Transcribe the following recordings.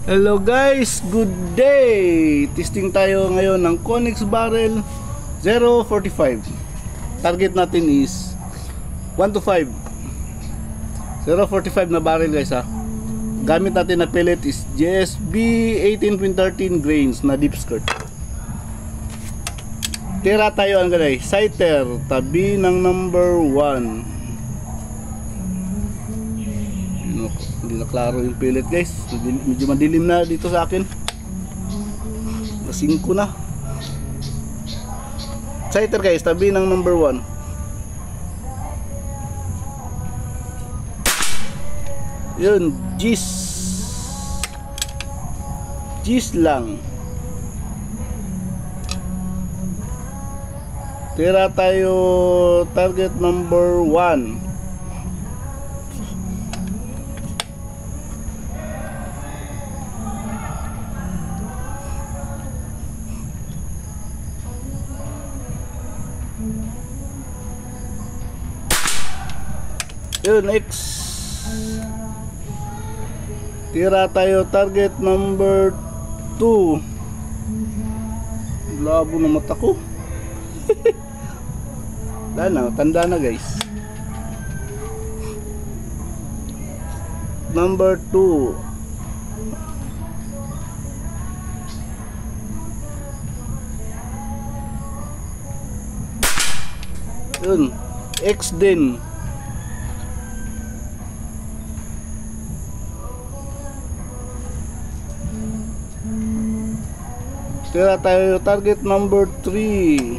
Hello guys, good day! Testing tayo ngayon ng Connex Barrel 045. Target natin is 1 to 5. 045 na barrel guys ha. Gamit natin na pellet is JSB 18.13 grains na deep skirt. Tira tayo ang ganay, sighter, tabi ng number 1. Hindi na klaro yung pellet guys, medyo madilim na dito sa akin. 5 na. Sighter guys, tabi ng number 1. Yun, Gis lang. Tira tayo target number 1. Yun, next. Tira tayo target number 2. Labo na mata ko. Tanda na guys. Number 2. Yun, X din. Tira tayo target number 3.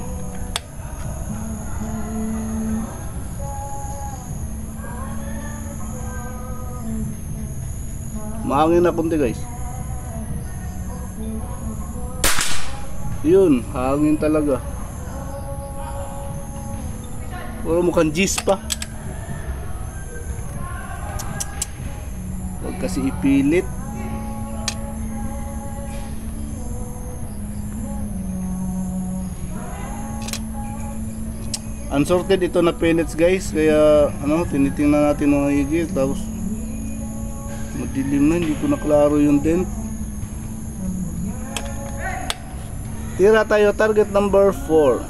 Mahangin na kunti guys. Yun, hangin talaga. Puro mukhang G's pa. Huwag kasi ipilit. Unsorted ito na pellets guys, kaya tinitingnan natin ng higit, tapos madilim na, hindi ko na klaro yung dent. Tira tayo target number 4.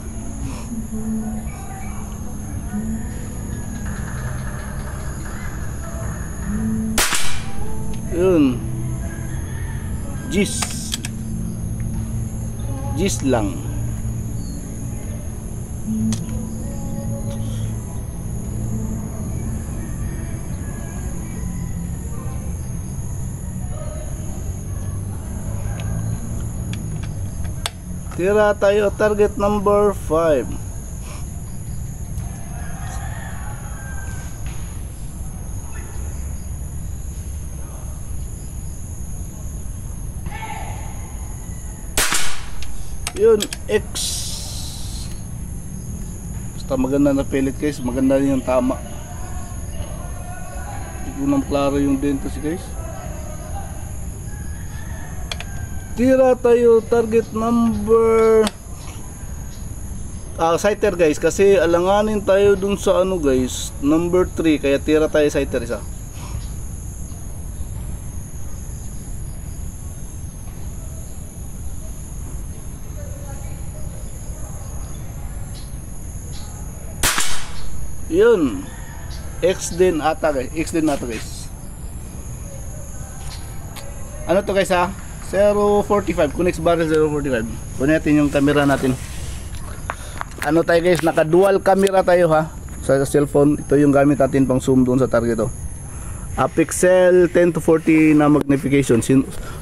Yun, Gis lang. Tira tayo target number 5. Yun, X. Basta maganda na pellet guys, maganda rin yung tama. Hindi ko nang klaro yung dentos guys. Tira tayo target number sighter guys, kasi alanganin tayo dun sa guys, number 3, kaya tira tayo sighter isa. Yun, X din ata guys. Ano to guys ha? 045, Connex Barrel 045. Kunin natin yung camera natin. Ano tayo guys, naka dual camera tayo ha, sa cellphone. Ito yung gamit natin pang zoom doon sa target to. Pixel 10 to 40 na magnification,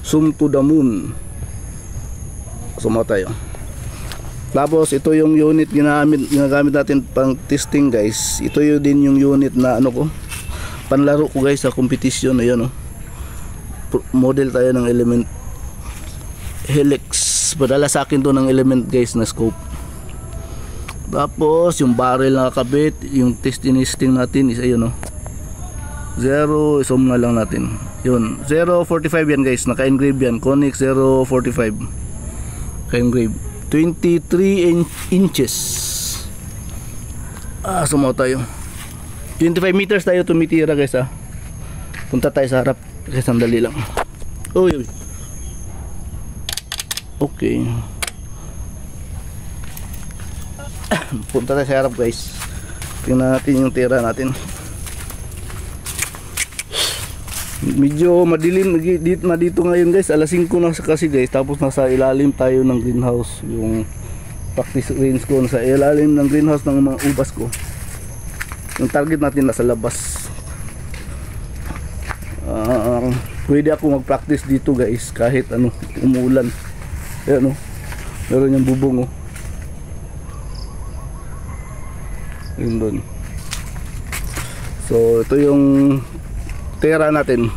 zoom to the moon. Sumo tayo. Tapos ito yung unit ginagamit natin pang testing guys. Ito yung din yung unit na panlaro ko guys sa competition. Ayun model tayo ng element Helix. Padala sa akin to ng element guys na scope. Tapos yung barrel na kakabit, yung testing natin is ayun 0, zoom na lang natin. Yun, 045 yan guys, naka-engrave yan. Connex 045. Naka-engrave. 23 inches. Sumaw tayo. 25 meters tayo tumitira guys ha. Punta tayo sa harap. Kasi sandali lang. Uy. Okay. Punta tayo sa harap guys. Tingnan natin yung tira natin. Medyo madilim dito ngayon guys. Alas 5 na kasi guys. Tapos nasa ilalim tayo ng greenhouse. Yung practice range ko nasa ilalim ng greenhouse ng mga ubas ko. Yung target natin nasa labas. Pwede ako mag-practice dito guys kahit ano, umulan. Ayan o, meron yung bubong o. Yun doon. So ito yung tera natin.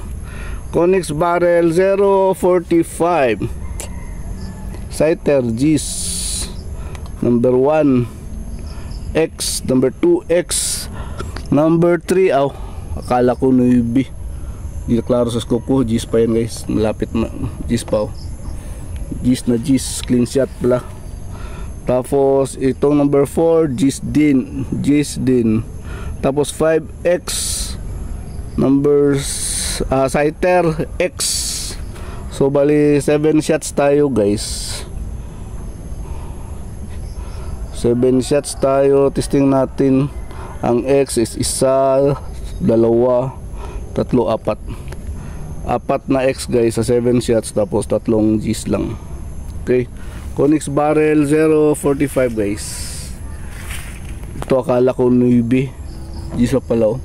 Conix Barrel 045 Scyther Gis number 1 X, number 2 X, number 3 akala ko navy. Hindi na klaro sa scope ko. Gis pa yan guys, malapit na. Gis pa Gis na Gis, clean shot pala. Tapos itong number 4 Gis din. Tapos 5X numbers Scyther X. So bali 7 shots tayo guys. 7 shots tayo. Testing natin. Ang X is 1, 2, 3, 4 na X guys sa 7 shots. Tapos 3 G's lang. Okay, Conix Barrel 045 guys. Ito akala ko navy. G's pa pala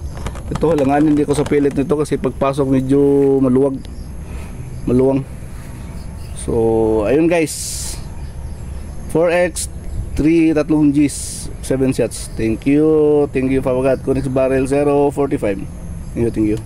Ito halanganin hindi ko sa pellet nito kasi pagpasok medyo maluwang. So ayun guys, 4X 3 G's 7 shots. Thank you Fabagat. Conix Barrel 045. Thank you